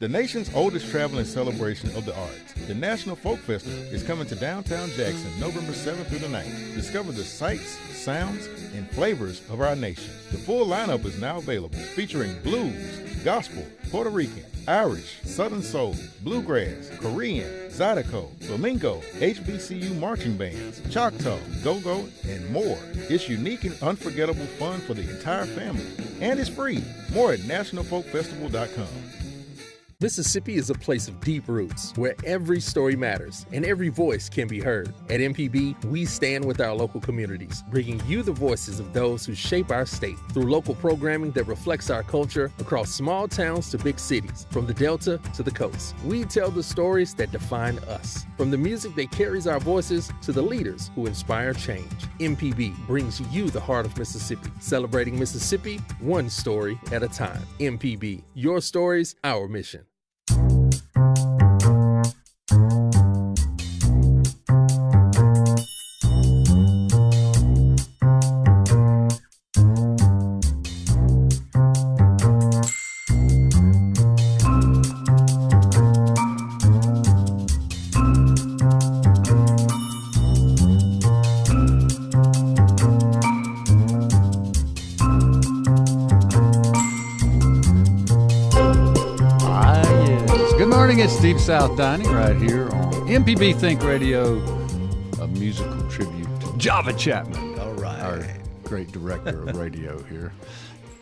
The nation's oldest traveling celebration of the arts, the National Folk Festival, is coming to downtown Jackson November 7th through the 9th. Discover the sights, sounds, and flavors of our nation. The full lineup is now available, featuring blues, gospel, Puerto Rican, Irish, Southern Soul, Bluegrass, Korean, Zydeco, Flamenco, HBCU marching bands, Choctaw, Go-Go, and more. It's unique and unforgettable fun for the entire family, and it's free. More at nationalfolkfestival.com. Mississippi is a place of deep roots where every story matters and every voice can be heard. At MPB, we stand with our local communities, bringing you the voices of those who shape our state through local programming that reflects our culture across small towns to big cities, from the Delta to the coast. We tell the stories that define us, from the music that carries our voices to the leaders who inspire change. MPB brings you the heart of Mississippi, celebrating Mississippi one story at a time. MPB, your stories, our mission. It's Deep South Dining right here on MPB Think Radio, a musical tribute to Java Chapman. All right. Our great director of radio here.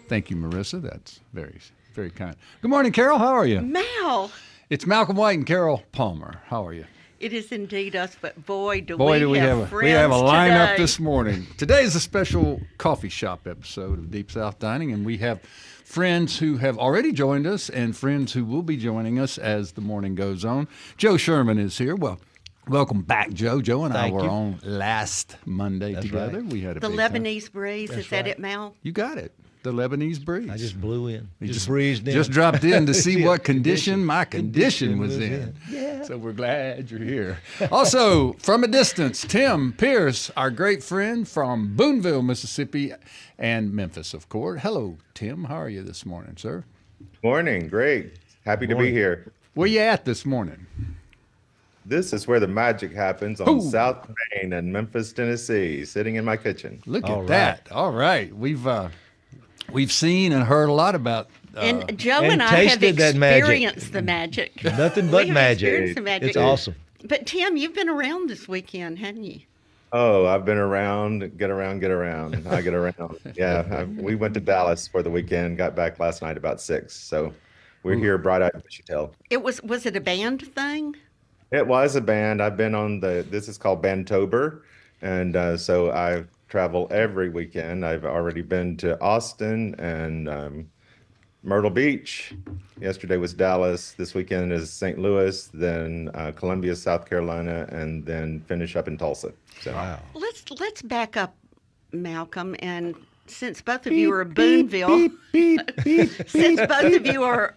Thank you, Marissa. That's very, very kind. Good morning, Carol. How are you? Mal. It's Malcolm White and Carol Palmer. How are you? It is indeed us, but boy, do we have a lineup today. this morning. Today is a special coffee shop episode of Deep South Dining, and we have friends who have already joined us and friends who will be joining us as the morning goes on. Joe Sherman is here. Well, welcome back, Joe. Joe and I were on last Monday together. Right. We had a the big Lebanese time. breeze. That's Is that right. it, Mal? You got it. The Lebanese breeze. I just blew in. You just breezed in. Just dropped in to see Yeah, what condition my condition was in. Yeah. So we're glad you're here. Also, from a distance, Tim Pierce, our great friend from Boonville, Mississippi, and Memphis, of course. Hello, Tim. How are you this morning, sir? Morning. Great. Happy to be here. Where you at this morning? This is where the magic happens on South Main in Memphis, Tennessee, sitting in my kitchen. Look at that. All right. We've seen and heard a lot about and Joe and and I have tasted that magic. experienced the magic. Nothing but We have magic. experienced the magic. It's awesome. But Tim, you've been around this weekend, hadn't you? Oh, I've been around, get around. I get around. Yeah, we went to Dallas for the weekend, got back last night about 6. So we're here bright-eyed and bushy-tailed. Was it a band thing? It was a band. I've been on this is called Bandtober. And so I travel every weekend. I've already been to Austin and Myrtle Beach. Yesterday was Dallas. This weekend is St. Louis, then Columbia, South Carolina, and then finish up in Tulsa. So, Wow. Let's back up, Malcolm, and since both of you are Boonville, since both of you are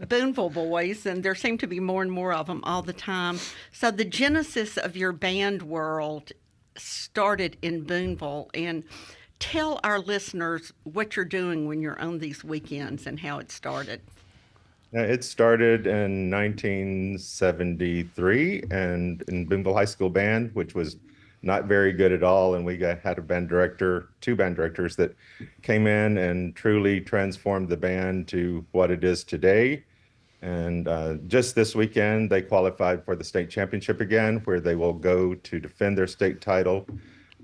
Boonville boys, and there seem to be more and more of them all the time. So the genesis of your band world started in Boonville, and tell our listeners what you're doing when you're on these weekends and how it started. it started in 1973 and in Boonville High School Band, which was not very good at all. And we had a band director, 2 band directors that came in and truly transformed the band to what it is today. And just this weekend, they qualified for the state championship again, where they will go to defend their state title.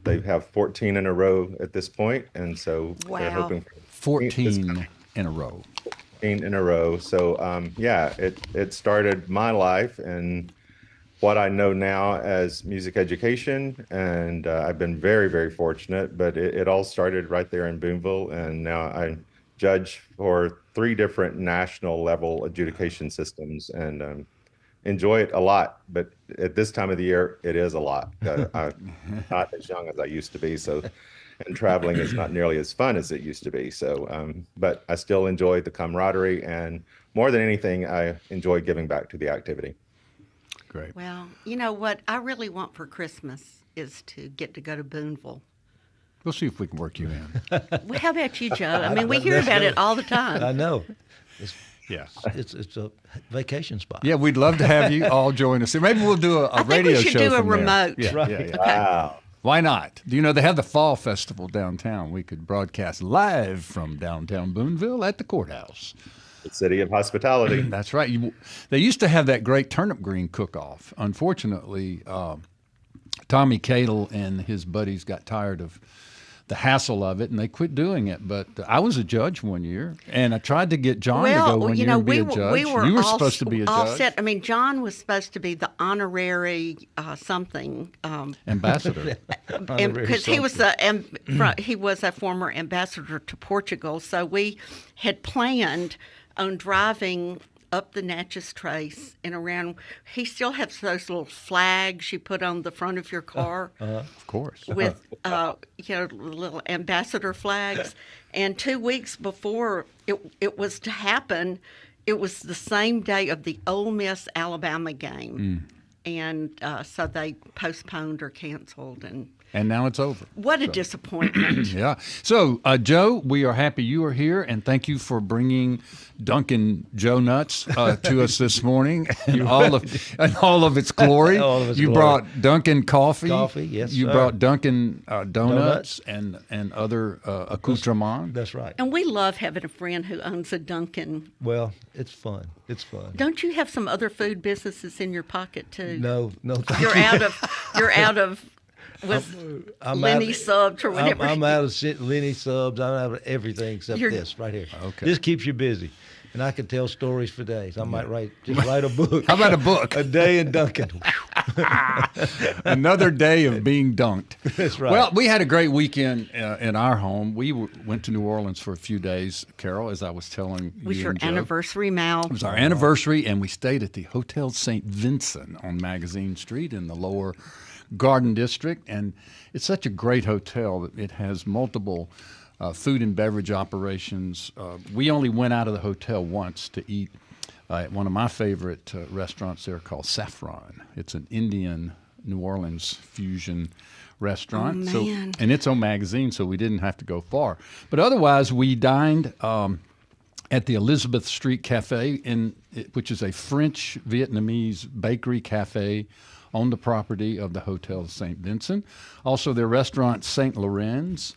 They have 14 in a row at this point, and so they're hoping for 14 in a row. 14 in a row. So it started my life and what I know now as music education, and I've been very, very fortunate. But it all started right there in Boonville, and now I judge for 3 different national level adjudication systems, and enjoy it a lot. But at this time of the year, it is a lot. I'm not as young as I used to be, so and traveling is not nearly as fun as it used to be. So, but I still enjoy the camaraderie, and more than anything, I enjoy giving back to the activity. Great. Well, you know what I really want for Christmas is to get to go to Boonville. We'll see if we can work you in. Well, how about you, Joe? I mean, we hear about it all the time. I know. Yeah. It's a vacation spot. Yeah, we'd love to have you all join us. Maybe we'll do a radio show. I think we should do a from there. remote. Yeah, Right. yeah, yeah. Wow. Why not? Do you know they have the Fall Festival downtown? We could broadcast live from downtown Boonville at the courthouse. The city of hospitality. That's right. They used to have that great turnip green cook-off. Unfortunately, Tommy Cadle and his buddies got tired of the hassle of it, and they quit doing it. But I was a judge one year, and I tried to get John to go one year and be a judge. You were supposed to be a all judge. set. I mean, John was supposed to be the honorary something. Ambassador. Because he was he was a former ambassador to Portugal, so we had planned on driving up the Natchez Trace and around. He still has those little flags you put on the front of your car Of course. with little ambassador flags. And 2 weeks before it was to happen, it was the same day of the Ole Miss Alabama game, and so they postponed or canceled. And now it's over. What a disappointment! Yeah. So, Joe, we are happy you are here, and thank you for bringing Dunkin' Joe Nuts to us this morning, and all of its glory. All of its you glory. brought Dunkin' coffee. Coffee, yes, You sir. brought Dunkin' donuts and other accoutrements. That's right. And we love having a friend who owns a Dunkin'. Well, it's fun. It's fun. Don't you have some other food businesses in your pocket too? No, thank You're you. out of with I'm Lenny out- subs or whatever. I'm out of Lenny subs. I'm out of everything except You're- this right here. Okay. This keeps you busy. And I can tell stories for days. I might write a book. How about a book? A day in Duncan. Another day of being dunked. That's right. Well, we had a great weekend in our home. We went to New Orleans for a few days, Carol, as I was telling It was you your and Joe. anniversary, Mal. It was our anniversary, and we stayed at the Hotel St. Vincent on Magazine Street in the lower Garden District. And it's such a great hotel that it has multiple food and beverage operations. We only went out of the hotel once to eat at one of my favorite restaurants there called Saffron. It's an Indian New Orleans fusion restaurant. Oh, man. And it's on Magazine, so we didn't have to go far. But otherwise, we dined at the Elizabeth Street Cafe, which is a French-Vietnamese bakery cafe on the property of the Hotel St. Vincent. Also, their restaurant, St. Lorenz,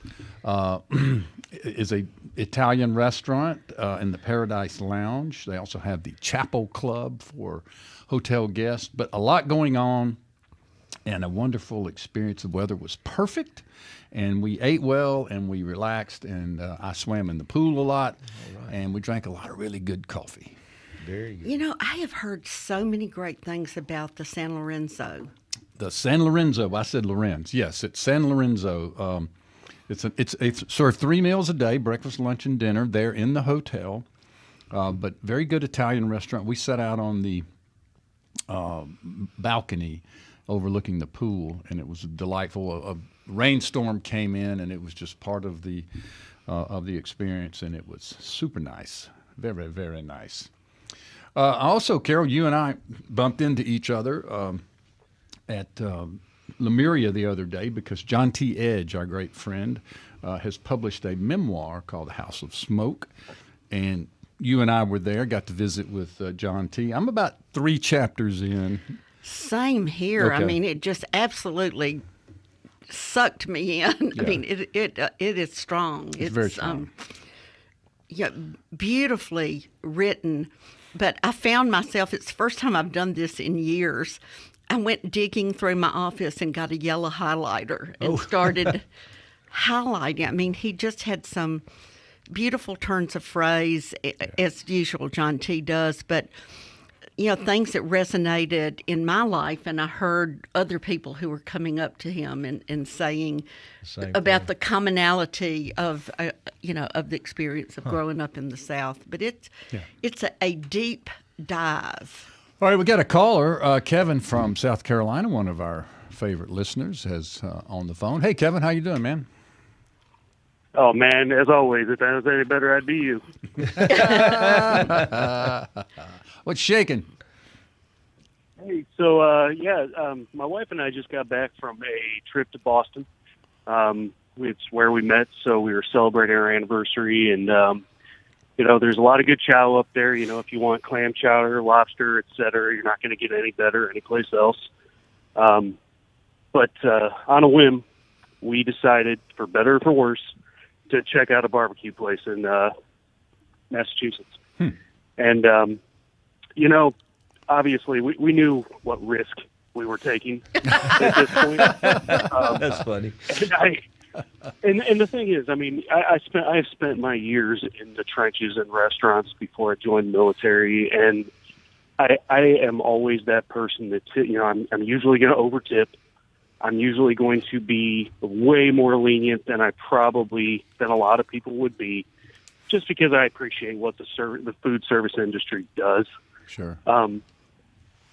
is a Italian restaurant in the Paradise Lounge. They also have the Chapel Club for hotel guests. But a lot going on and a wonderful experience. The weather was perfect, and we ate well, and we relaxed, and I swam in the pool a lot, and we drank a lot of really good coffee. Very good. You know, I have heard so many great things about the San Lorenzo. The San Lorenzo, I said Lorenz. Yes, it's San Lorenzo. It's served 3 meals a day, breakfast, lunch, and dinner there in the hotel. But very good Italian restaurant. We sat out on the balcony overlooking the pool, and it was delightful. A rainstorm came in, and it was just part of the experience, and it was super nice. Very, very nice. Also, Carol, you and I bumped into each other at Lemuria the other day because John T. Edge, our great friend, has published a memoir called The House of Smoke. And you and I were there, got to visit with John T. I'm about 3 chapters in. Same here. Okay. I mean, it just absolutely sucked me in. Yeah. I mean, it is strong. It's very strong. Beautifully written. But I found myself, it's the first time I've done this in years. I went digging through my office and got a yellow highlighter and started highlighting. I mean, he just had some beautiful turns of phrase, as usual, John T. does. But, things that resonated in my life, and I heard other people who were coming up to him and saying about the commonality of, of the experience of growing up in the South. But it's a deep dive. All right, we got a caller, Kevin from South Carolina, one of our favorite listeners, has on the phone. Hey, Kevin, how you doing, man? Oh, man, as always, if I was any better, I'd be you. What's shaking? Hey, so, my wife and I just got back from a trip to Boston. It's where we met, so we were celebrating our anniversary, and there's a lot of good chow up there. If you want clam chowder, lobster, et cetera, you're not going to get any better anyplace else. But on a whim, we decided, for better or for worse, to check out a barbecue place in Massachusetts. And, obviously we knew what risk we were taking at this point. That's funny. And the thing is, I have spent my years in the trenches in restaurants before I joined the military, and I am always that person that, I'm usually going to overtip. I'm usually going to be way more lenient than a lot of people would be, just because I appreciate what the food service industry does. Sure.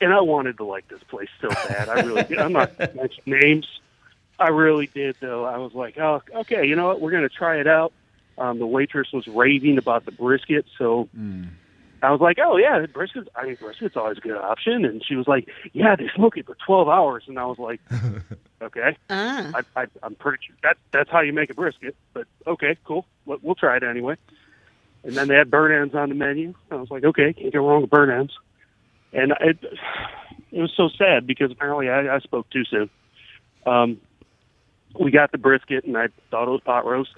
And I wanted to like this place so bad. I really did. I'm not mentioning names. I really did, though. I was like, oh, okay, you know what? We're going to try it out. The waitress was raving about the brisket, so I was like, oh, yeah, brisket's always a good option. And she was like, yeah, they smoke it for 12 hours. And I was like, okay. I'm pretty sure that's how you make a brisket. But, okay, cool. We'll try it anyway. And then they had burn ends on the menu. I was like, okay, can't go wrong with burn ends. And it was so sad because apparently I spoke too soon. We got the brisket, and I thought it was pot roast.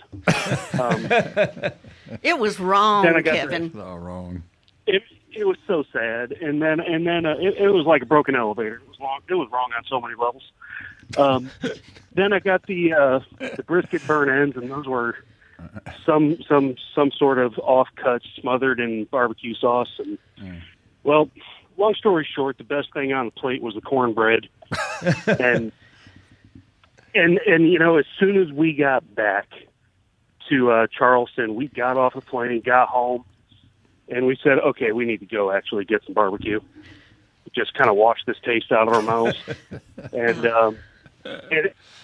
It was wrong, Kevin. Wrong. It was so sad, and then it was like a broken elevator. It was wrong. It was wrong on so many levels. Then I got the brisket burn ends, and those were some sort of offcuts smothered in barbecue sauce. And well, long story short, the best thing on the plate was the cornbread, and as soon as we got back to Charleston, we got off a plane, got home, and we said, okay, we need to go actually get some barbecue. Just kind of wash this taste out of our mouths. And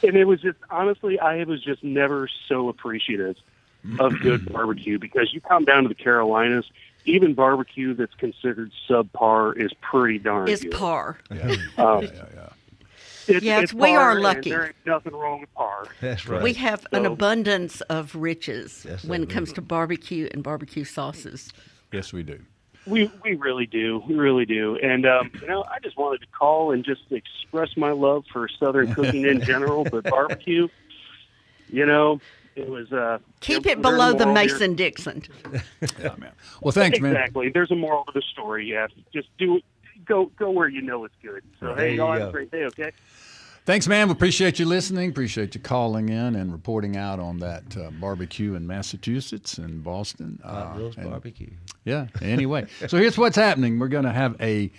it was just, honestly, I was just never so appreciative of good barbecue, because you come down to the Carolinas, even barbecue that's considered subpar is pretty darn good. Par. It's we par, are lucky. There ain't nothing wrong with par. That's right. We have an abundance of riches when it comes to barbecue and barbecue sauces. Yes, we do. We really do. We really do. And, I just wanted to call and just express my love for Southern cooking in general, but barbecue, it was... Keep it below the Mason-Dixon. Yeah, man. Well, thanks, man. Exactly. There's a moral to the story. Yeah. Just do it. Go where you know it's good. So, hey, y'all have a great day, okay? Thanks, man. We appreciate you listening. Appreciate you calling in and reporting out on that barbecue in Massachusetts and Boston. Barbecue. Yeah, anyway. So here's what's happening. We're going to have a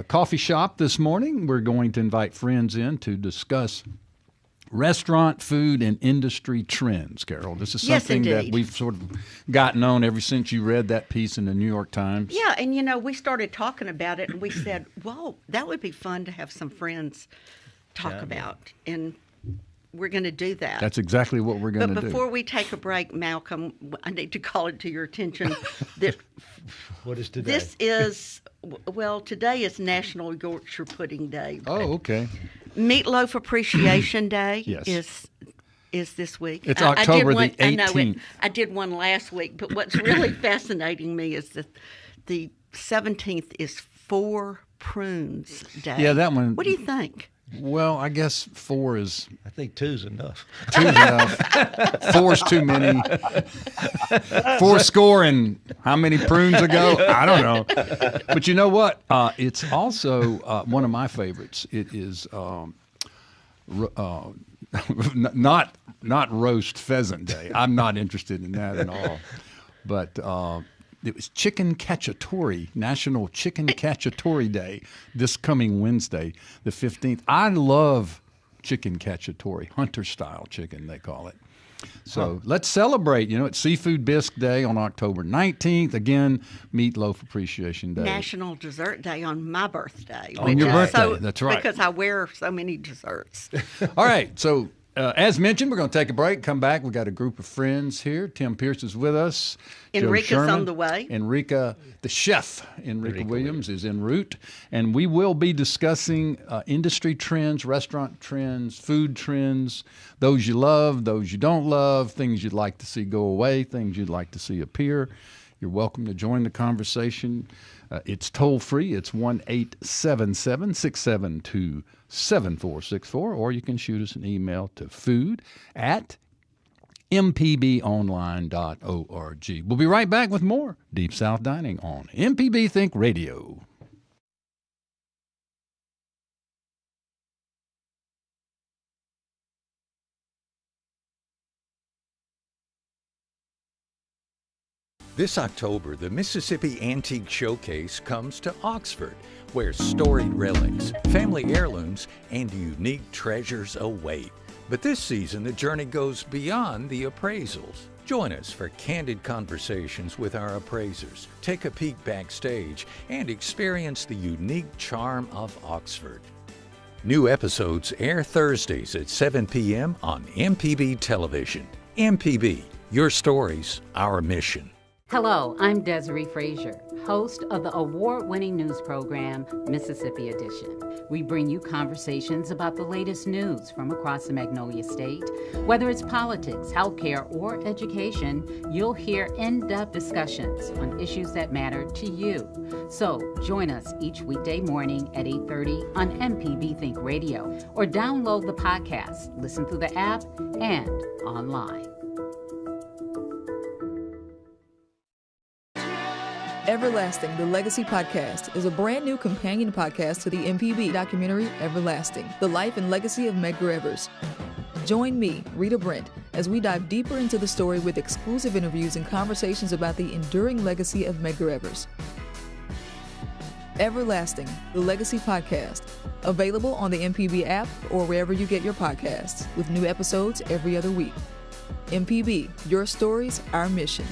coffee shop this morning. We're going to invite friends in to discuss restaurant, food, and industry trends, Carol. This is something that we've sort of gotten on ever since you read that piece in the New York Times. Yeah, and, we started talking about it, and we said, whoa, that would be fun to have some friends talk about, and we're going to do that. That's exactly what we're going to do. But before we take a break, Malcolm, I need to call it to your attention that what is today? This is, today is National Yorkshire Pudding Day. Oh, okay. Meatloaf Appreciation Day yes. is this week. It's October the 18th. I know I did one last week, but what's really fascinating me is that the 17th is Four Prunes Day. Yeah, that one. What do you think? Well, I guess 4 is... I think 2's enough. 2's enough. 4's too many. 4 score and how many prunes ago? I don't know. But you know what? It's also one of my favorites. It is not roast pheasant day. I'm not interested in that at all. But... it was Chicken Cacciatore, National Chicken Cacciatore Day, this coming Wednesday, the 15th. I love chicken cacciatore, hunter-style chicken, they call it. So let's celebrate. It's Seafood Bisque Day on October 19th. Again, Meatloaf Appreciation Day. National Dessert Day on my birthday. On your birthday, that's right. Because I wear so many desserts. All right, so... as mentioned, we're going to take a break, come back. We've got a group of friends here. Tim Pierce is with us. Enrika's Joe Sherman, on the way. Enrika, the chef, Enrika Williams, is en route. And we will be discussing industry trends, restaurant trends, food trends, those you love, those you don't love, things you'd like to see go away, things you'd like to see appear. You're welcome to join the conversation. It's toll-free. It's 1-877-672-7464, or you can shoot us an email to food@mpbonline.org. We'll be right back with more Deep South Dining on MPB Think Radio. This October, the Mississippi Antique Showcase comes to Oxford, where storied relics, family heirlooms, and unique treasures await. But this season, the journey goes beyond the appraisals. Join us for candid conversations with our appraisers, take a peek backstage, and experience the unique charm of Oxford. New episodes air Thursdays at 7 p.m. on MPB Television. MPB, your stories, our mission. Hello, I'm Desiree Frazier, host of the award-winning news program, Mississippi Edition. We bring you conversations about the latest news from across the Magnolia State. Whether it's politics, healthcare, or education, you'll hear in-depth discussions on issues that matter to you. So join us each weekday morning at 8:30 on MPB Think Radio, or download the podcast, listen through the app, and online. Everlasting, the Legacy Podcast, is a brand new companion podcast to the MPB documentary Everlasting, the life and legacy of Medgar Evers. Join me, Rita Brent, as we dive deeper into the story with exclusive interviews and conversations about the enduring legacy of Medgar Evers. Everlasting, the Legacy Podcast, available on the MPB app or wherever you get your podcasts, with new episodes every other week. MPB, your stories, our mission.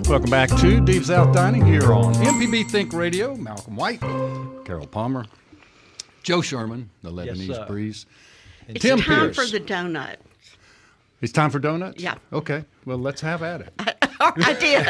Welcome back to Deep South Dining here on MPB Think Radio. Malcolm White, Carol Palmer, Joe Sherman, the Lebanese Breeze, It's Tim time Pierce. for the donut. It's time for donuts? Yeah. Okay. Well, let's have at it. I did.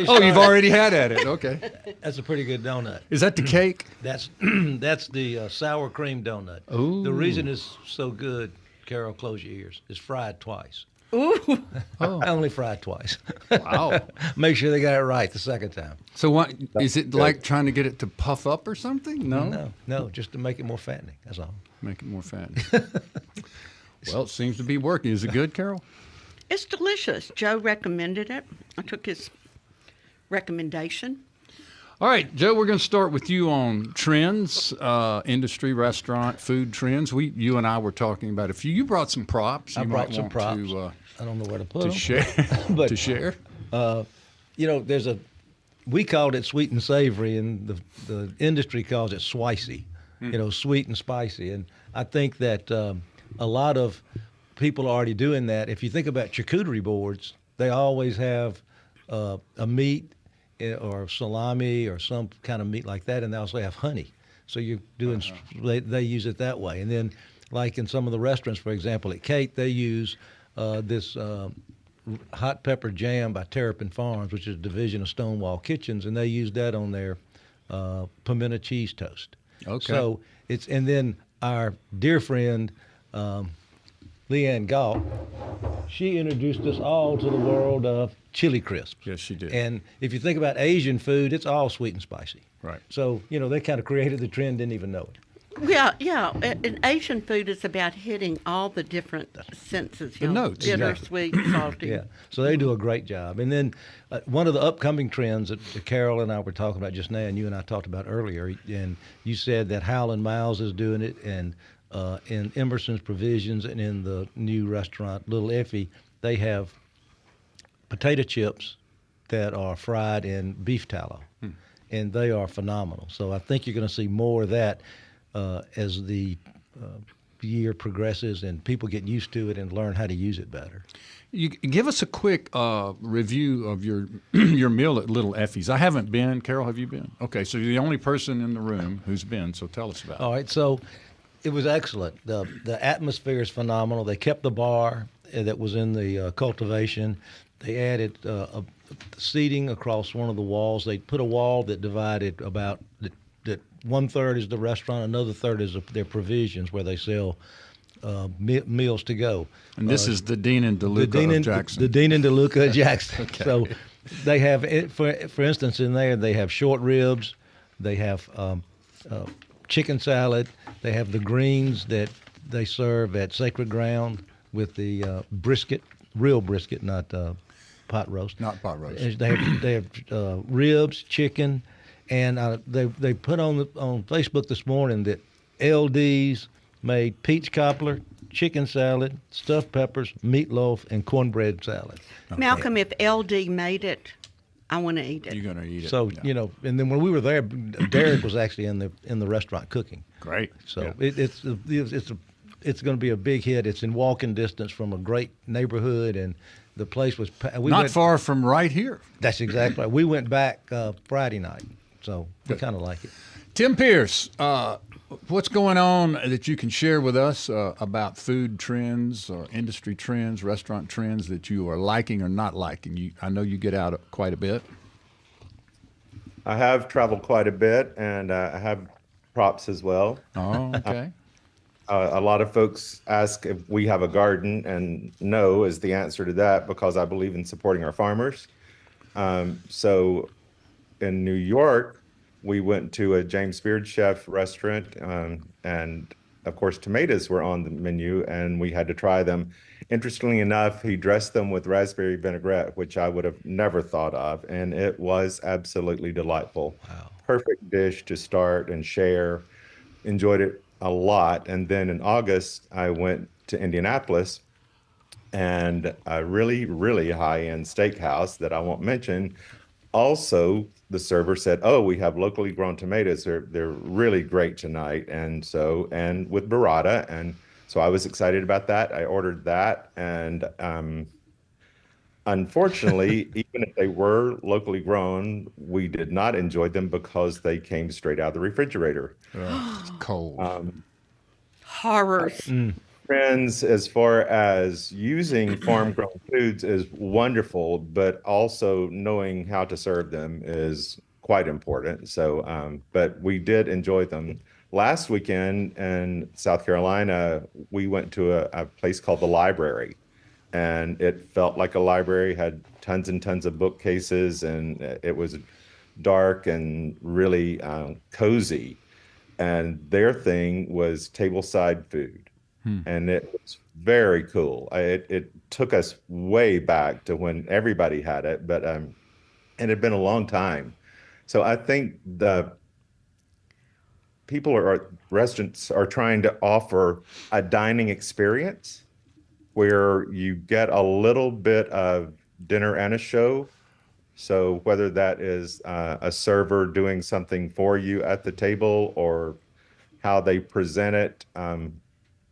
Oh, you've already had at it. Okay. That's a pretty good donut. Is that the cake? That's the sour cream donut. Ooh. The reason it's so good, Carol, close your ears, is fried twice. Ooh. Oh. Only fried twice. Wow. Make sure they got it right the second time. So what is it like trying to get it to puff up or something? No, just to make it more fattening. That's all. Make it more fattening. Well, it seems to be working. Is it good, Carol? It's delicious. Joe recommended it. I took his recommendation. All right, Joe, we're going to start with you on trends, industry, restaurant, food trends. You and I were talking about a few. You brought some props. I brought some props. I don't know where to put them. Share. But, to share. We called it sweet and savory, and the industry calls it swicy, sweet and spicy. And I think that a lot of people are already doing that. If you think about charcuterie boards, they always have a meat or salami or some kind of meat like that, and they also have honey. So you're doing, they use it that way. And then, like in some of the restaurants, for example, at Kate, they use this hot pepper jam by Terrapin Farms, which is a division of Stonewall Kitchens, and they use that on their pimento cheese toast. Okay. So and then our dear friend, Leanne Galt, she introduced us all to the world of chili crisps. Yes, she did. And if you think about Asian food, it's all sweet and spicy. Right. So, they kind of created the trend, didn't even know it. Yeah. And Asian food is about hitting all the different senses. The notes. Bitter, Exactly. sweet, salty. Yeah. So they do a great job. And then one of the upcoming trends that Carol and I were talking about just now, and you and I talked about earlier, and you said that Howlin' Miles is doing it, and in Emerson's Provisions and in the new restaurant, Little Effie, they have potato chips that are fried in beef tallow, and they are phenomenal. So I think you're going to see more of that as the year progresses and people get used to it and learn how to use it better. You give us a quick review of your your meal at Little Effie's. I haven't been. Carol, have you been? Okay, so you're the only person in the room who's been, so tell us about it. All right, so it was excellent. The atmosphere is phenomenal. They kept the bar that was in the cultivation. They added seating across one of the walls. They put a wall that divided about that 1/3 is the restaurant, another third is their provisions where they sell meals to go. And this is the Dean and DeLuca of Jackson. The Dean and DeLuca of Jackson. Okay. So they have, for instance, in there they have short ribs, they have chicken salad, they have the greens that they serve at Sacred Ground with the brisket, real brisket, not pot roast. Not pot roast. They have ribs, chicken, and they put on Facebook this morning that LD's made peach cobbler, chicken salad, stuffed peppers, meatloaf, and cornbread salad. Malcolm, if LD made it, I want to eat it. You're going to eat it. So Yeah. and then when we were there, Derek was actually in the restaurant cooking. Great. So Yeah. it's going to be a big hit. It's in walking distance from a great neighborhood, and the place was Not far from right here. That's exactly right. We went back Friday night, so we kind of like it. Tim Pierce, what's going on that you can share with us about food trends or industry trends, restaurant trends that you are liking or not liking? I know you get out quite a bit. I have traveled quite a bit, and I have props as well. Oh, okay. A lot of folks ask if we have a garden, and no is the answer to that because I believe in supporting our farmers. So in New York, we went to a James Beard Chef restaurant, and of course, tomatoes were on the menu, and we had to try them. Interestingly enough, he dressed them with raspberry vinaigrette, which I would have never thought of, and it was absolutely delightful. Wow. Perfect dish to start and share. Enjoyed it a lot. And then in August, I went to Indianapolis, and a really, really high-end steakhouse that I won't mention. Also, the server said, "Oh, we have locally grown tomatoes. They're really great tonight." And with burrata, and so I was excited about that. I ordered that, and unfortunately, even if they were locally grown, we did not enjoy them because they came straight out of the refrigerator. It's cold. Horrors. Trends as far as using farm-grown foods is wonderful, but also knowing how to serve them is quite important. So, but we did enjoy them. Last weekend in South Carolina, we went to a place called the Library, and it felt like a library, had tons and tons of bookcases, and it was dark and really cozy. And their thing was tableside food. And it was very cool. It took us way back to when everybody had it, but it had been a long time. So I think the restaurants are trying to offer a dining experience where you get a little bit of dinner and a show. So whether that is a server doing something for you at the table or how they present it,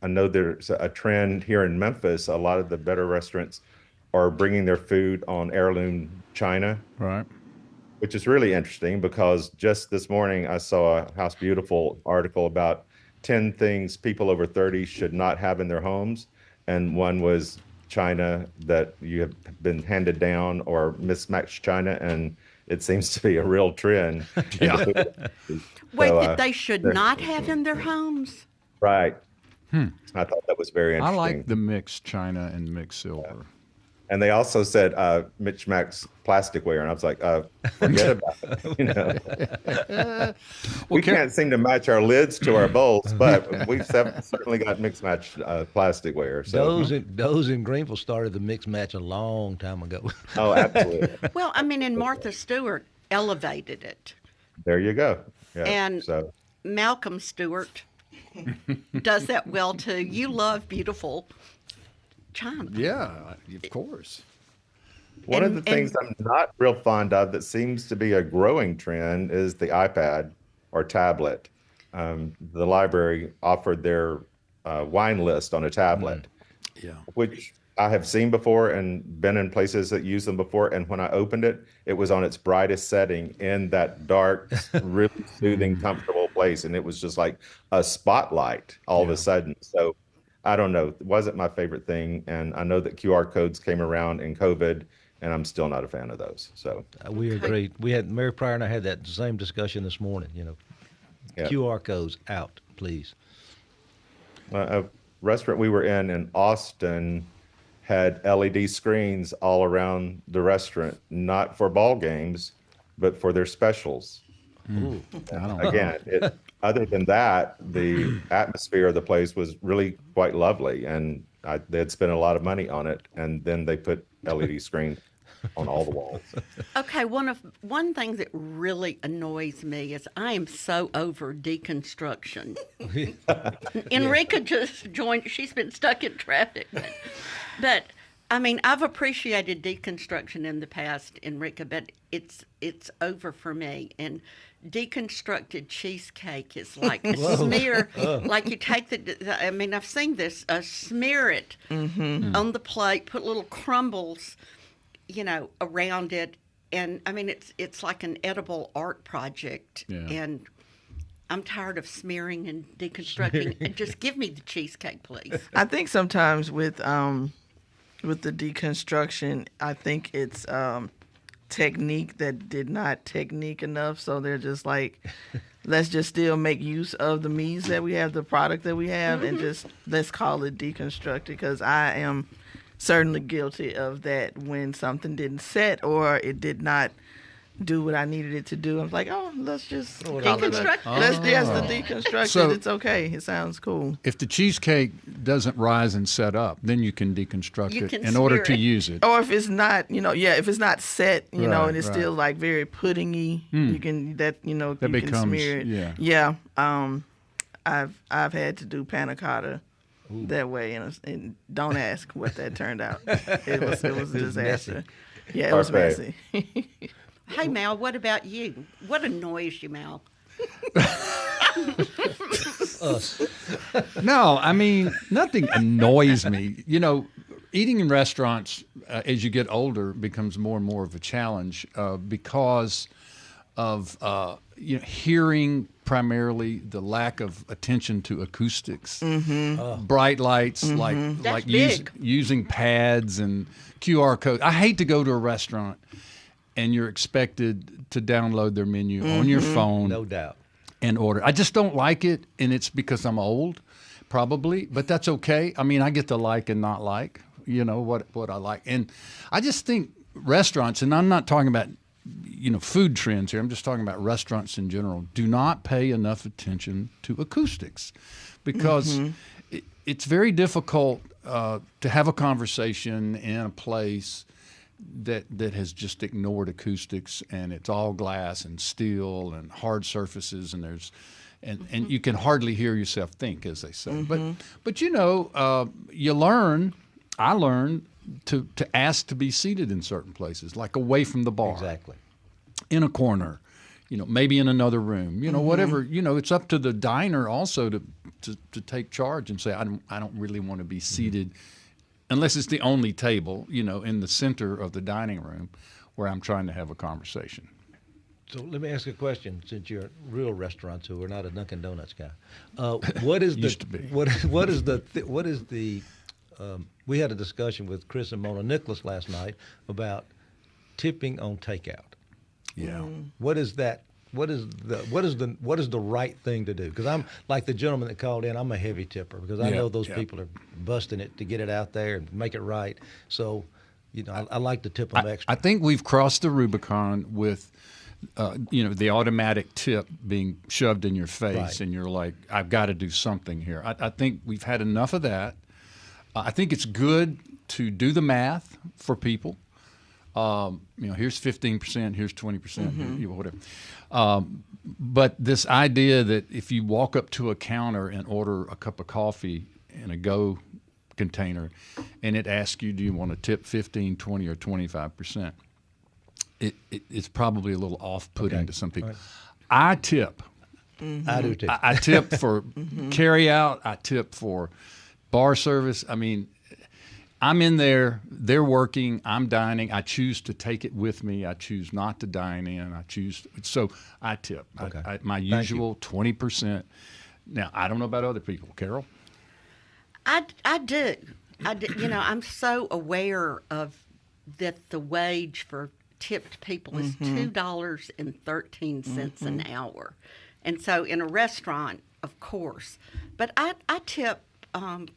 I know there's a trend here in Memphis. A lot of the better restaurants are bringing their food on heirloom china, Right. which is really interesting because just this morning I saw a House Beautiful article about 10 things people over 30 should not have in their homes. And one was china that you have been handed down or mismatched china. And it seems to be a real trend. Yeah. Wait, that they should not have in their homes? Right. I thought that was very I interesting. like the mixed china and mixed silver. And they also said Mitch Max plasticware, and I was like, forget about it. We can't seem to match our lids to our bowls, but we've certainly got mixed match plasticware. So. Those in Greenville started the mix match a long time ago. Oh, absolutely. Well, I mean, and Martha Stewart elevated it. There you go. Yeah. And Malcolm Stewart does that well too. You love beautiful china. Yeah, of course. One of the things I'm not real fond of that seems to be a growing trend is the iPad or tablet. The library offered their wine list on a tablet, which I have seen before and been in places that use them before. And when I opened it, it was on its brightest setting in that dark, really soothing, comfortable place. And it was just like a spotlight all of a sudden. So I don't know. It wasn't my favorite thing. And I know that QR codes came around in COVID, and I'm still not a fan of those. So we agreed. We had Mary Pryor and I had that same discussion this morning. QR codes out, please. A restaurant we were in Austin had LED screens all around the restaurant, not for ball games, but for their specials. Again, other than that, the atmosphere of the place was really quite lovely, and they had spent a lot of money on it, and then they put LED screens on all the walls. Okay, one thing that really annoys me is I am so over deconstruction. Enrika just joined. She's been stuck in traffic, but I mean, I've appreciated deconstruction in the past, Enrika, but it's over for me. And deconstructed cheesecake is like a smear, like you take I mean, I've seen this, smear it on the plate, put little crumbles, around it. And I mean, it's like an edible art project. Yeah. And I'm tired of smearing and deconstructing. Just give me the cheesecake, please. I think sometimes with the deconstruction, I think it's technique that did not technique enough. So they're just like, let's just still make use of the meats that we have, the product that we have, and just let's call it deconstructed, because I am certainly guilty of that. When something didn't set or it did not do what I needed it to do, I was like, let's just deconstruct. The deconstruct. So, it's okay. It sounds cool. If the cheesecake doesn't rise and set up, then you can deconstruct it in order to use it. Or if it's not, if it's not set, and it's still like very puddingy, you can you can smear it. Yeah. I've had to do panna cotta that way, and don't ask what that turned out. It was a disaster. Yeah, it was messy. Hey, Mal, what about you? What annoys you, Mal? No, I mean, nothing annoys me. Eating in restaurants as you get older becomes more and more of a challenge because of hearing primarily the lack of attention to acoustics, bright lights, like using pads and QR codes. I hate to go to a restaurant and you're expected to download their menu on your phone. No doubt. And order. I just don't like it, and it's because I'm old, probably, but that's okay. I mean, I get to like and not like, what I like. And I just think restaurants, and I'm not talking about, food trends here, I'm just talking about restaurants in general, do not pay enough attention to acoustics, because it's very difficult to have a conversation in a place that has just ignored acoustics, and it's all glass and steel and hard surfaces, and and you can hardly hear yourself think, as they say. But you learn. I learned to ask to be seated in certain places, like away from the bar, exactly, in a corner, maybe in another room, whatever. It's up to the diner also to take charge and say, I don't really want to be seated. Unless it's the only table, in the center of the dining room where I'm trying to have a conversation. So let me ask you a question, since you're a real restaurateur, not a Dunkin' Donuts guy. What is Used to be. What is the we had a discussion with Chris and Mona Nicholas last night about tipping on takeout. Yeah. What is that? What is the right thing to do? Because I'm like the gentleman that called in. I'm a heavy tipper because I know those people are busting it to get it out there and make it right. So, I like to tip them extra. I think we've crossed the Rubicon with, the automatic tip being shoved in your face, and you're like, I've got to do something here. I think we've had enough of that. I think it's good to do the math for people. Here's 15%, here's 20%, whatever. But this idea that if you walk up to a counter and order a cup of coffee in a Go container, and it asks you, do you want to tip 15, 20, or 25%? It's probably a little off-putting to some people. Right. I tip. I do too. I tip for carry out. I tip for bar service. I mean, I'm in there. They're working. I'm dining. I choose to take it with me. I choose not to dine in. So I tip. Okay. My usual 20%. Now, I don't know about other people. Carol? I do. I'm so aware of that the wage for tipped people is $2.13 an hour. And so in a restaurant, of course. But I tip on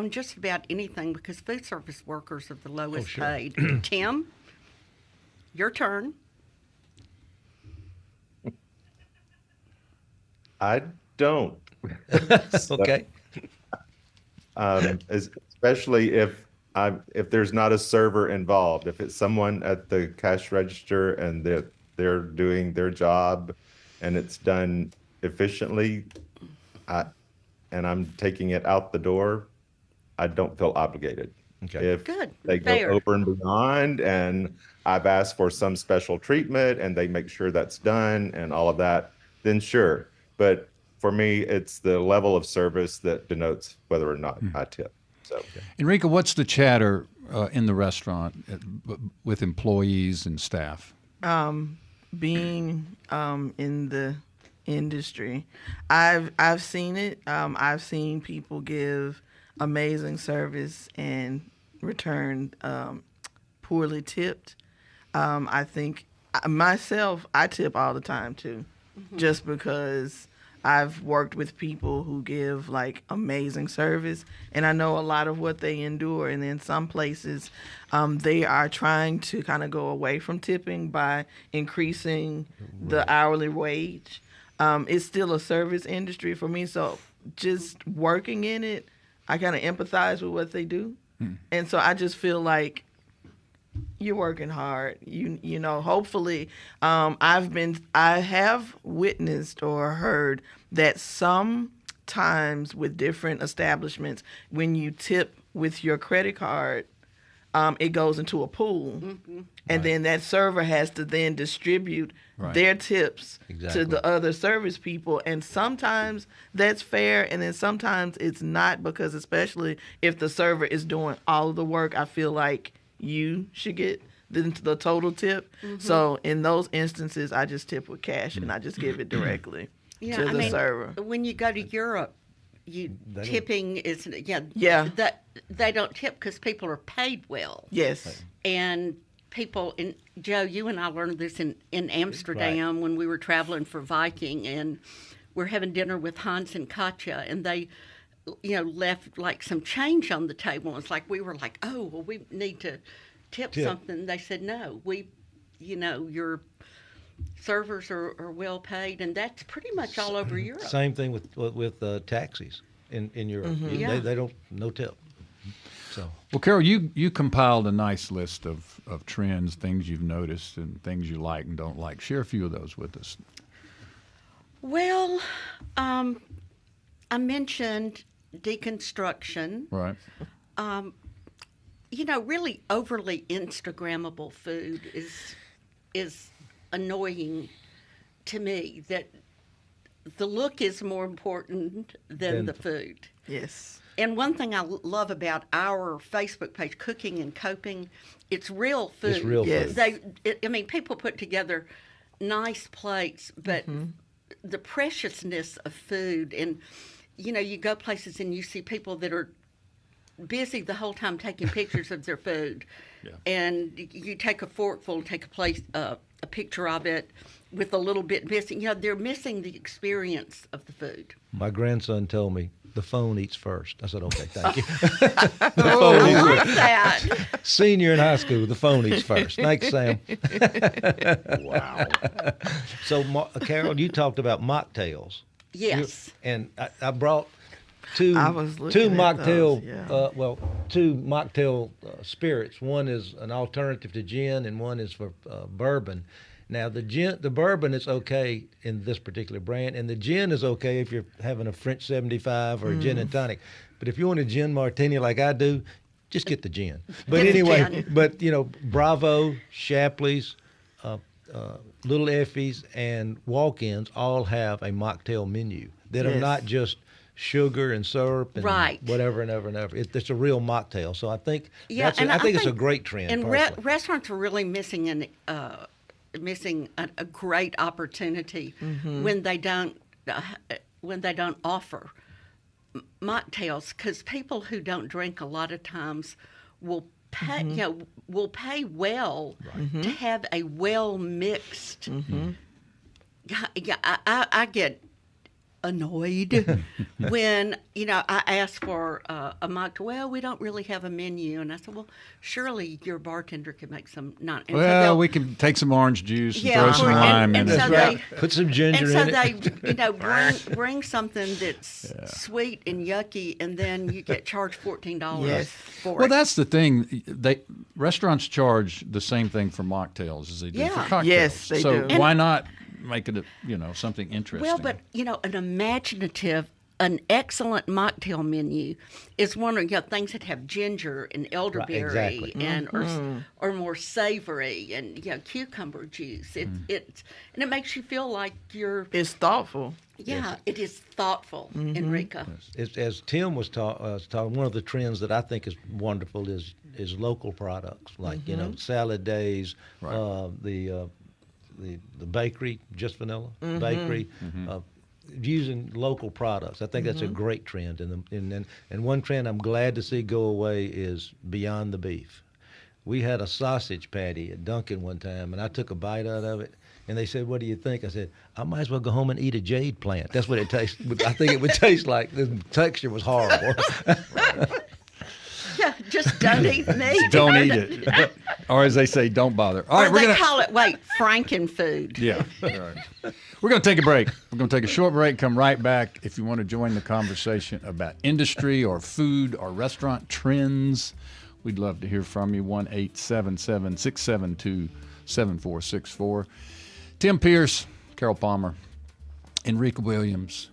just about anything because food service workers are the lowest paid. Tim, your turn. I don't. Okay. Especially if there's not a server involved. If it's someone at the cash register and they're doing their job and it's done efficiently, and I'm taking it out the door, I don't feel obligated. Okay. If Good. they Fair. go over and beyond and I've asked for some special treatment and they make sure that's done and all of that, then sure. But for me, it's the level of service that denotes whether or not I tip. So, Enrika, what's the chatter in the restaurant with employees and staff? Being in the industry, I've seen it. I've seen people give amazing service and return poorly tipped. I think myself, I tip all the time too, just because I've worked with people who give like amazing service, and I know a lot of what they endure. And in some places, they are trying to kind of go away from tipping by increasing the hourly wage. It's still a service industry for me, so just working in it, I kind of empathize with what they do, and so I just feel like you're working hard. You know. Hopefully, I have witnessed or heard that sometimes with different establishments, when you tip with your credit card, it goes into a pool, and then that server has to then distribute their tips to the other service people. And sometimes that's fair, and then sometimes it's not, because especially if the server is doing all of the work, I feel like you should get the total tip. So in those instances, I just tip with cash and I just give it directly to the server. When you go to Europe, tipping is that they don't tip because people are paid well. Yes. And people Joe, you and I learned this in Amsterdam when we were traveling for Viking, and we're having dinner with Hans and Katja, and they left like some change on the table. It's like we were like, oh, well, we need to tip something. They said, no, your servers are well paid, and that's pretty much all over Europe. Same thing with taxis in Europe. They don't, no tip. So. Well, Carol, you compiled a nice list of trends, things you've noticed, and things you like and don't like. Share a few of those with us. Well, I mentioned deconstruction. Right. Really overly Instagrammable food is annoying to me. That the look is more important than the food. Yes. And one thing I love about our Facebook page, Cooking and Coping, it's real food. It's real food. People put together nice plates, but the preciousness of food, and you go places and you see people that are busy the whole time taking pictures of their food, and you take a forkful and take a picture of it with a little bit missing. They're missing the experience of the food. My grandson told me the phone eats first. I said, okay, thank you. I love that. Senior in high school, the phone eats first. Thanks, Sam. wow. So, Carol, you talked about mocktails. Yes. And I brought I was looking two at mocktail, those, yeah. two mocktail spirits. One is an alternative to gin, and one is for bourbon. Now the bourbon is okay in this particular brand, and the gin is okay if you're having a French 75 or a gin and tonic. But if you want a gin martini like I do, just get the gin. But anyway, but Bravo, Shapley's, Little Effie's, and Walk-Ins all have a mocktail menu that are not just sugar and syrup and whatever and ever and ever. It's a real mocktail. So I think I think it's a great trend. And restaurants are really missing a great opportunity when they don't offer mocktails, because people who don't drink a lot of times will pay will pay well to have a well mixed. I get annoyed when I ask for a mocktail. Well, we don't really have a menu, and I said, well, surely your bartender could make some. We can take some orange juice and throw some lime in it. Put some ginger in it. And so they, bring something that's sweet and yucky, and then you get charged $14 for it. Well, that's the thing. Restaurants charge the same thing for mocktails as they do for cocktails. Yes, they do. So why not make it something interesting? Well, but an excellent mocktail menu is one of things that have ginger and elderberry and or more savory and cucumber juice. And it makes you feel like it's thoughtful. Yeah, it is thoughtful, Enrika. As Tim was talking, one of the trends that I think is wonderful is local products like salad days, the bakery, Just Vanilla Bakery, using local products. I think that's a great trend. And one trend I'm glad to see go away is Beyond the Beef. We had a sausage patty at Dunkin' one time, and I took a bite out of it, and they said, "What do you think?" I said, "I might as well go home and eat a jade plant. That's what it tastes. I think it would taste like. The texture was horrible." Yeah, just don't eat meat. Don't eat it. Or as they say, don't bother. All right, they call it, Frankenfood. Yeah. All right. We're going to take a break. We're going to take a short break, come right back. If you want to join the conversation about industry or food or restaurant trends, we'd love to hear from you. 1-877-672-7464. Tim Pierce, Carol Palmer, Enrika Williams,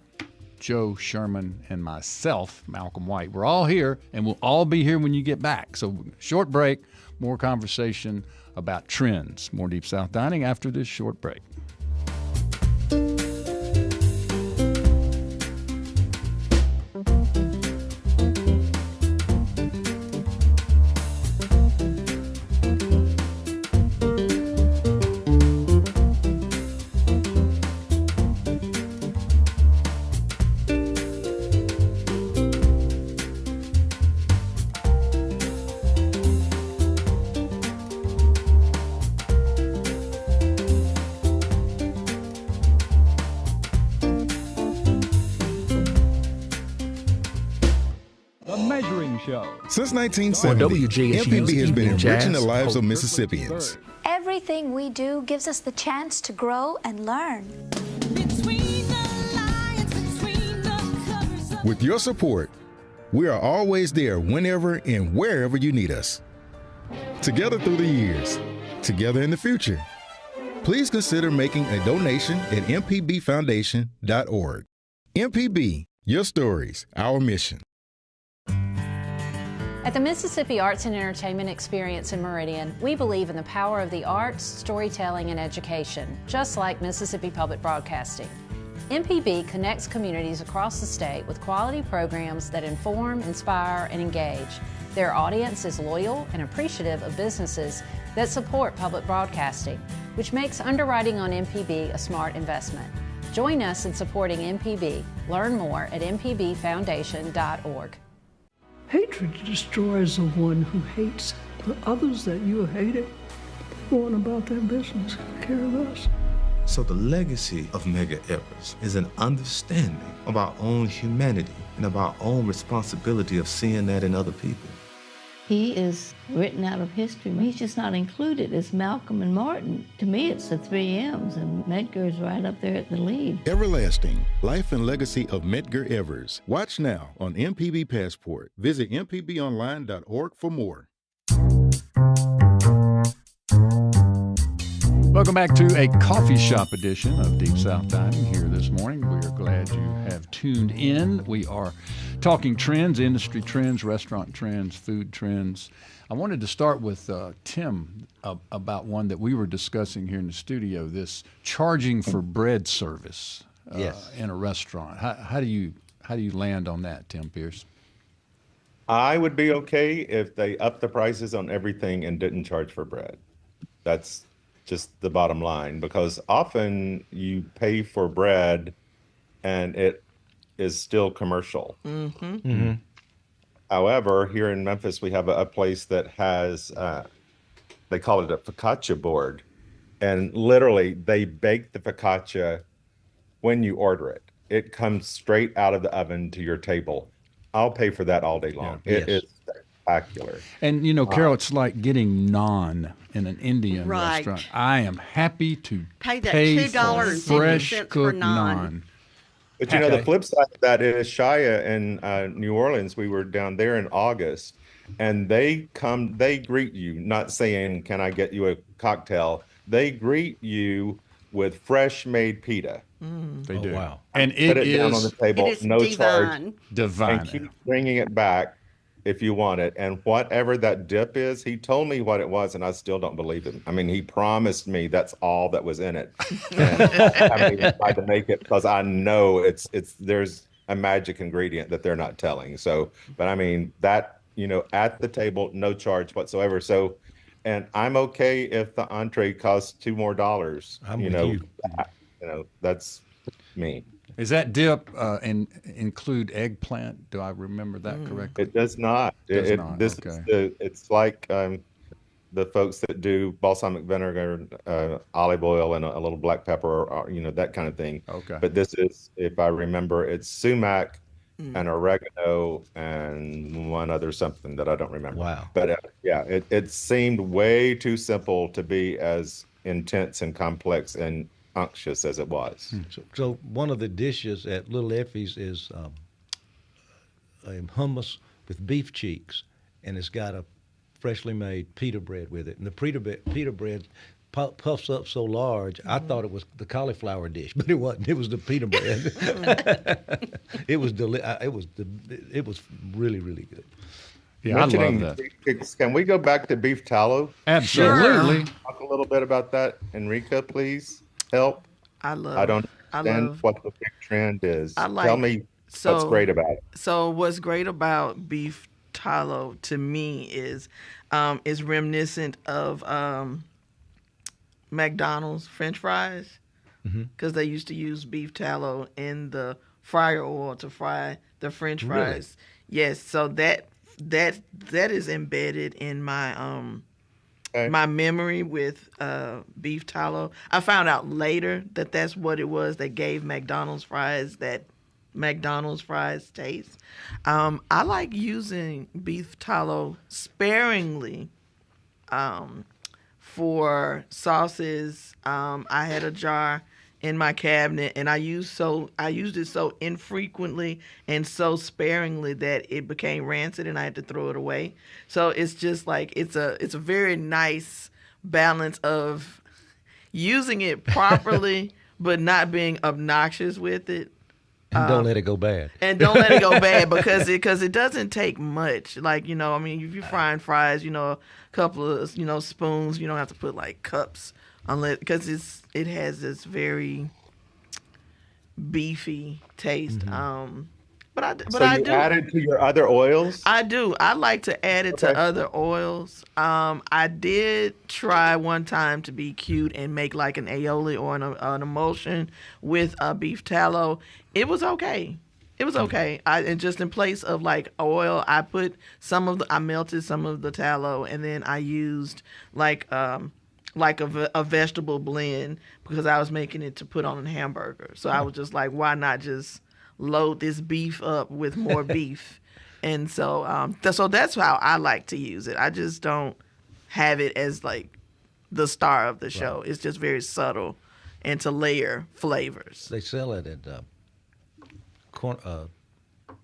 Joe Sherman, and myself, Malcolm White. We're all here, and we'll all be here when you get back. So short break, more conversation about trends. More Deep South Dining after this short break. Since 1970, MPB has been enriching the lives of Mississippians. Everything we do gives us the chance to grow and learn. With your support, we are always there whenever and wherever you need us. Together through the years, together in the future. Please consider making a donation at mpbfoundation.org. MPB, your stories, our mission. At the Mississippi Arts and Entertainment Experience in Meridian, we believe in the power of the arts, storytelling, and education, just like Mississippi Public Broadcasting. MPB connects communities across the state with quality programs that inform, inspire, and engage. Their audience is loyal and appreciative of businesses that support public broadcasting, which makes underwriting on MPB a smart investment. Join us in supporting MPB. Learn more at mpbfoundation.org. Hatred destroys the one who hates. The others that you are hating, go on about their business. Care of us. So the legacy of Medgar Evers is an understanding of our own humanity and of our own responsibility of seeing that in other people. He is written out of history. He's just not included. It's Malcolm and Martin. To me, it's the 3 M's, and Medgar's right up there at the lead. Everlasting, Life and Legacy of Medgar Evers. Watch now on MPB Passport. Visit mpbonline.org for more. Welcome back to a coffee shop edition of Deep South Dining here this morning. We are glad you have tuned in. We are talking trends, industry trends, restaurant trends, food trends. I wanted to start with Tim about one that we were discussing here in the studio, this charging for bread service in a restaurant. How do you land on that, Tim Pierce? I would be okay if they upped the prices on everything and didn't charge for bread. That's just the bottom line, because often you pay for bread and it is still commercial. However, here in Memphis, we have a place that has, they call it a focaccia board. And literally, they bake the focaccia when you order it. It comes straight out of the oven to your table. I'll pay for that all day long. It is spectacular. And, Carol, it's like getting naan in an Indian restaurant. I am happy to pay that $2.50 for fresh cooked naan. But the flip side of that is Shia in New Orleans. We were down there in August, and they greet you, not saying, "Can I get you a cocktail?" They greet you with fresh made pita. They do. Wow. And put it down on the table, no charge. Divine. And keep bringing it back if you want it. And whatever that dip is, he told me what it was, and I still don't believe him. I mean, he promised me that's all that was in it. And I mean, tried to make it because I know there's a magic ingredient that they're not telling. So, but I mean that, at the table, no charge whatsoever. So, and I'm okay if the entree costs $2 more. I'm with you. That's me. Is that dip include eggplant? Do I remember that correctly? It does not. It's like the folks that do balsamic vinegar, olive oil, and a little black pepper, or that kind of thing. Okay. But this is, if I remember, it's sumac and oregano and one other something that I don't remember. Wow. But it seemed way too simple to be as intense and complex and unctuous as it was. So one of the dishes at Little Effie's is hummus with beef cheeks, and it's got a freshly made pita bread with it. And the pita bread puffs up so large, I thought it was the cauliflower dish, but it wasn't. It was the pita bread. It was it was really, really good. Yeah, I love that. Can we go back to beef tallow? Absolutely. Talk a little bit about that, Enrika, please. Help. I don't understand what the big trend is. Tell me what's great about it. So what's great about beef tallow to me is reminiscent of McDonald's French fries, because they used to use beef tallow in the fryer oil to fry the French fries. Really? Yes, so that is embedded in my my memory with beef tallow. I found out later that that's what it was that gave McDonald's fries that McDonald's fries taste. I like using beef tallow sparingly for sauces. I had a jar in my cabinet, and I used it so infrequently and so sparingly that it became rancid, and I had to throw it away. So it's just like it's a very nice balance of using it properly but not being obnoxious with it. And don't let it go bad. And don't let it go bad because it doesn't take much. Like, if you're frying fries, a couple of spoons. You don't have to put like cups. Because it has this very beefy taste. But I do add it to your other oils? I do. I like to add it to other oils. I did try one time to be cute and make like an aioli or an emulsion with beef tallow. It was okay. And just in place of like oil, I melted some of the tallow, and then I used like a vegetable blend because I was making it to put on a hamburger. So I was just like, why not just load this beef up with more beef And so, so that's how I like to use it. I just don't have it as like the star of the show. It's just very subtle and to layer flavors. They sell it at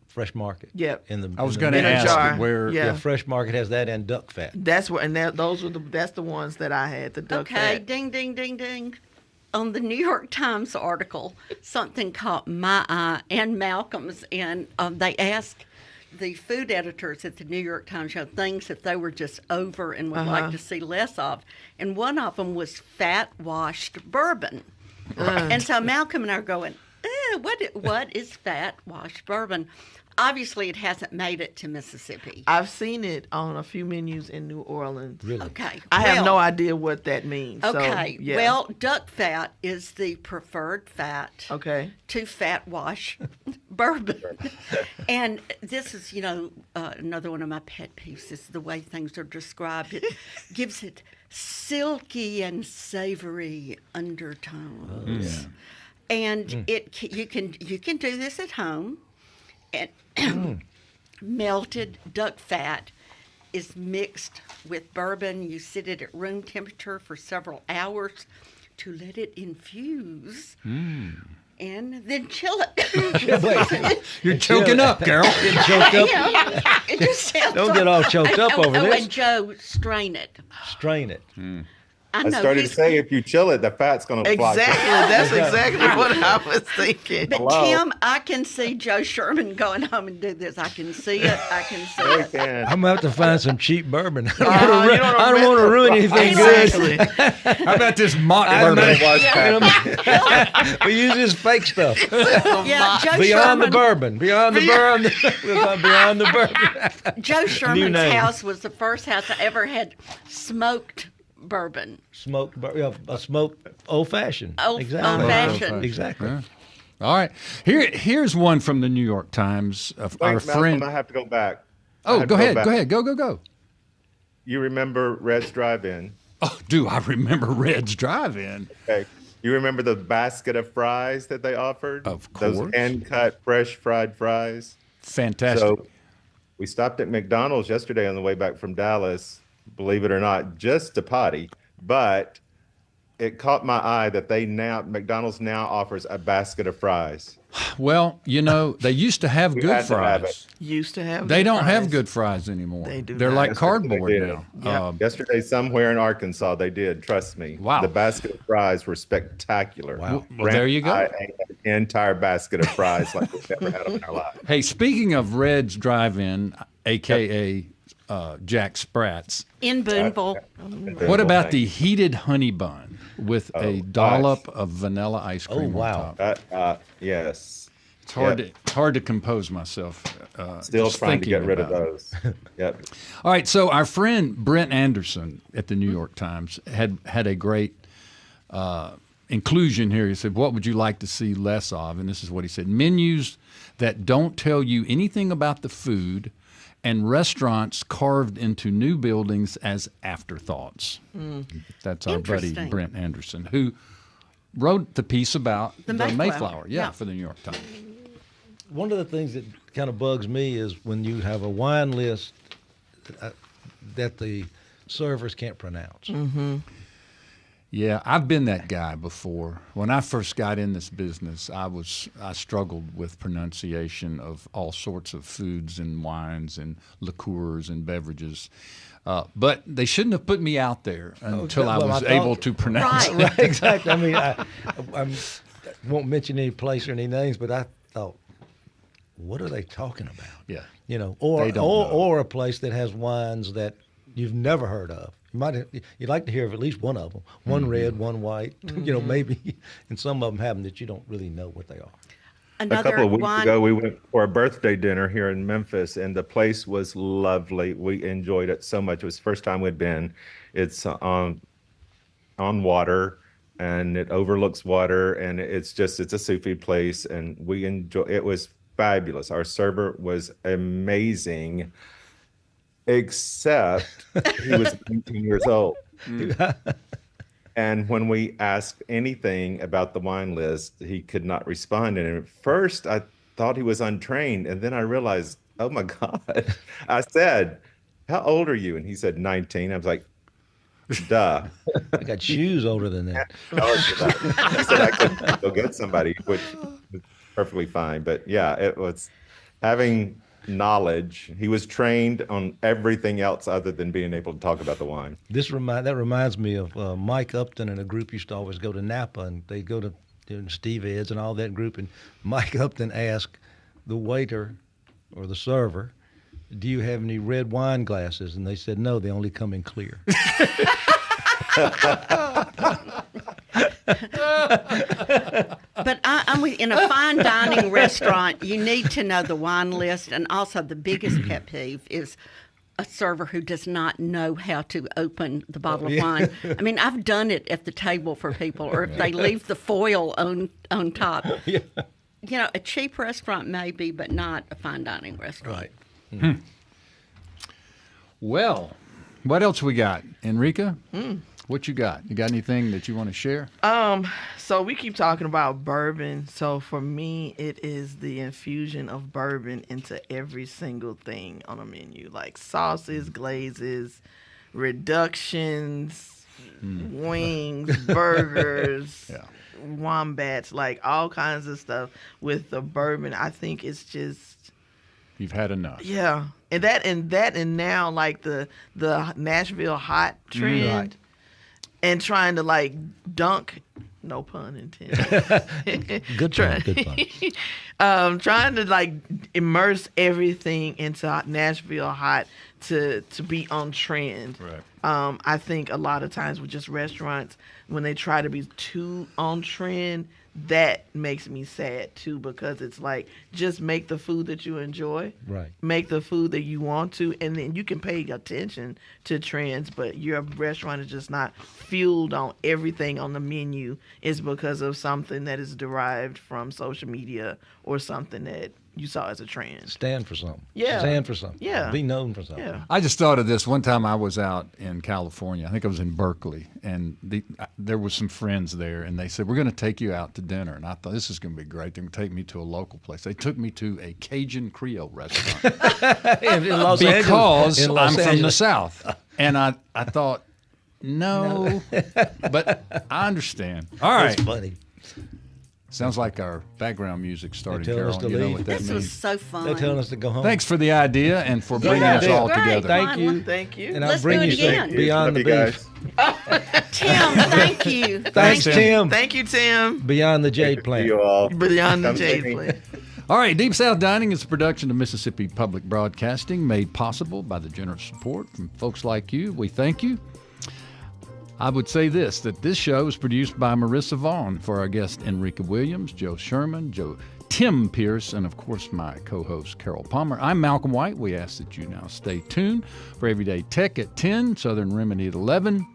Fresh Market. Yep. I was going to ask where. Yeah. Fresh Market has that and duck fat. That's what, and that's the ones that I had. The duck Okay, fat. ding, ding, ding, ding. On the New York Times article, something caught my eye and Malcolm's, and they asked the food editors at the New York Times show things that they were just over and would like to see less of. And one of them was fat-washed bourbon. And so Malcolm and I are going, what is fat-washed bourbon? Obviously, it hasn't made it to Mississippi. I've seen it on a few menus in New Orleans. Really? Okay. I have no idea what that means. Okay. So, yeah. Well, duck fat is the preferred fat Okay. to fat wash bourbon. And this is, another one of my pet peeves is the way things are described. It gives it silky and savory undertones. And you can do this at home. And melted duck fat is mixed with bourbon. You sit it at room temperature for several hours to let it infuse. And then chill it. You're choking up, Carol. Getting choked up. It just sounds Don't get all choked up over this. And Joe, strain it. Strain it. I I started to say, if you chill it, the fat's going to fly. Exactly. That's exactly what I was thinking. But Tim, I can see Joe Sherman going home and do this. I can see it. I can see it. I'm going to have to find some cheap bourbon. you don't I don't want to ruin anything Exactly. good. How about this mock bourbon? We use this fake stuff. Yeah, Joe Beyond Sherman. the bourbon. Beyond the bourbon. Beyond the bourbon. Joe Sherman's name. house was the first house I ever had smoked bourbon. Smoked old-fashioned. Exactly. Old-fashioned. Exactly. Yeah. All right. Here's one from the New York Times of Wait, our Malcolm, friend. I have to go back. Oh, go ahead. Go ahead. Go. You remember Red's Drive-In? Oh, do I remember Red's Drive-In? Okay. You remember the basket of fries that they offered? Of course. Those hand-cut, fresh fried fries? Fantastic. So we stopped at McDonald's yesterday on the way back from Dallas, believe it or not, just to potty. But it caught my eye that McDonald's now offers a basket of fries. Well, they used to have We good had to have fries. Used to have. They good don't have fries. good fries anymore. They do They're not. like Yesterday cardboard they did. now. Yesterday, somewhere in Arkansas, they did. Trust me. Wow. The basket of fries were spectacular. Well, there you go. I ate an entire basket of fries like we've never had them in our life. Hey, speaking of Red's Drive-In, a.k.a. Jack Sprat's, In Boonville. what about the heated honey bun with a dollop of vanilla ice cream on top? Yes. It's hard to compose myself. Still just trying to thinking get rid of about it. those. Yep. All right, so our friend Brent Anderson at the New York Times had a great inclusion here. He said, what would you like to see less of? And this is what he said: menus that don't tell you anything about the food, and restaurants carved into new buildings as afterthoughts. That's our buddy Interesting. Brent Anderson, who wrote the piece about The the Mayflower. Mayflower, for the New York Times. One of the things that kind of bugs me is when you have a wine list that the servers can't pronounce. Mm-hmm. Yeah, I've been that guy before. When I first got in this business, I struggled with pronunciation of all sorts of foods and wines and liqueurs and beverages. But they shouldn't have put me out there until I was able to pronounce it. Right, exactly. I mean, I won't mention any place or any names, but I thought, what are they talking about? Yeah. Or a place that has wines that you've never heard of. You'd like to hear of at least one of them. One red, one white, maybe. And some of them have them that you don't really know what they are. A couple of weeks ago, we went for a birthday dinner here in Memphis, and the place was lovely. We enjoyed it so much. It was the first time we'd been. It's on water, and it overlooks water, and it's a seafood place, and we enjoy. It was fabulous. Our server was amazing, except he was 18 years old. And when we asked anything about the wine list, he could not respond. And at first, I thought he was untrained. And then I realized, oh my God. I said, how old are you? And he said, 19. I was like, duh. I got shoes older than that. He said I could go get somebody, which was perfectly fine. But yeah, it was having knowledge. He was trained on everything else other than being able to talk about the wine. That reminds me of Mike Upton and a group used to always go to Napa, and they go to Steve Ed's and all that group, and Mike Upton asked the waiter or the server, do you have any red wine glasses? And they said, no, they only come in clear. But I'm in a fine dining restaurant, you need to know the wine list, and also the biggest pet peeve is a server who does not know how to open the bottle of wine. I mean, I've done it at the table for people, or if they leave the foil on top. Yeah. You know, a cheap restaurant maybe, but not a fine dining restaurant. Right. Hmm. Well, what else we got? Enrika, what you got? You got anything that you want to share? So we keep talking about bourbon. So for me, it is the infusion of bourbon into every single thing on a menu, like sauces, glazes, reductions, wings, burgers, wombats, like all kinds of stuff with the bourbon. I think it's just you've had enough. Yeah, and now like the Nashville hot trend, Right. and trying to like dunk. No pun intended. Good pun. Trying to like immerse everything into Nashville hot to be on trend. Right. I think a lot of times with just restaurants, when they try to be too on trend, that makes me sad too, because it's like, just make the food that you enjoy. Right. Make the food that you want to, and then you can pay attention to trends, but your restaurant is just not fueled on everything on the menu is because of something that is derived from social media or something that you saw as a trend. Stand for something. Yeah. Stand for something. Yeah. Be known for something. Yeah. I just thought of this one time I was out in California. I think I was in Berkeley, and there was some friends there, and they said, we're going to take you out to dinner. And I thought, this is going to be great. They're going to take me to a local place. They took me to a Cajun Creole restaurant in Los because Angeles. In Los I'm from the Angeles. South. And I thought, no, but I understand. All right. That's funny. Sounds like our background music started, They're telling Carol. us to You know leave. what that This means. was so fun. They're telling us to go home. Thanks for the idea and for bringing us idea. all Great. together. Thank you. Thank you. And Let's I'll bring do you it again. Beyond the Love you Beef. guys. Tim, thank you. Thanks, Tim. Thank you, Tim. Beyond the Jade See Plant. you all. Beyond the Come Jade see me. Plant. All right, Deep South Dining is a production of Mississippi Public Broadcasting, made possible by the generous support from folks like you. We thank you. I would say this, that this show is produced by Marissa Vaughn for our guest Enrika Williams, Joe Sherman, Tim Pierce, and of course my co-host Carol Palmer. I'm Malcolm White. We ask that you now stay tuned for Everyday Tech at 10, Southern Remedy at 11.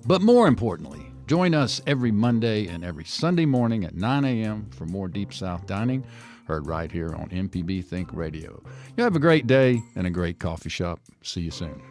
But more importantly, join us every Monday and every Sunday morning at 9 a.m. for more Deep South Dining, heard right here on MPB Think Radio. You have a great day and a great coffee shop. See you soon.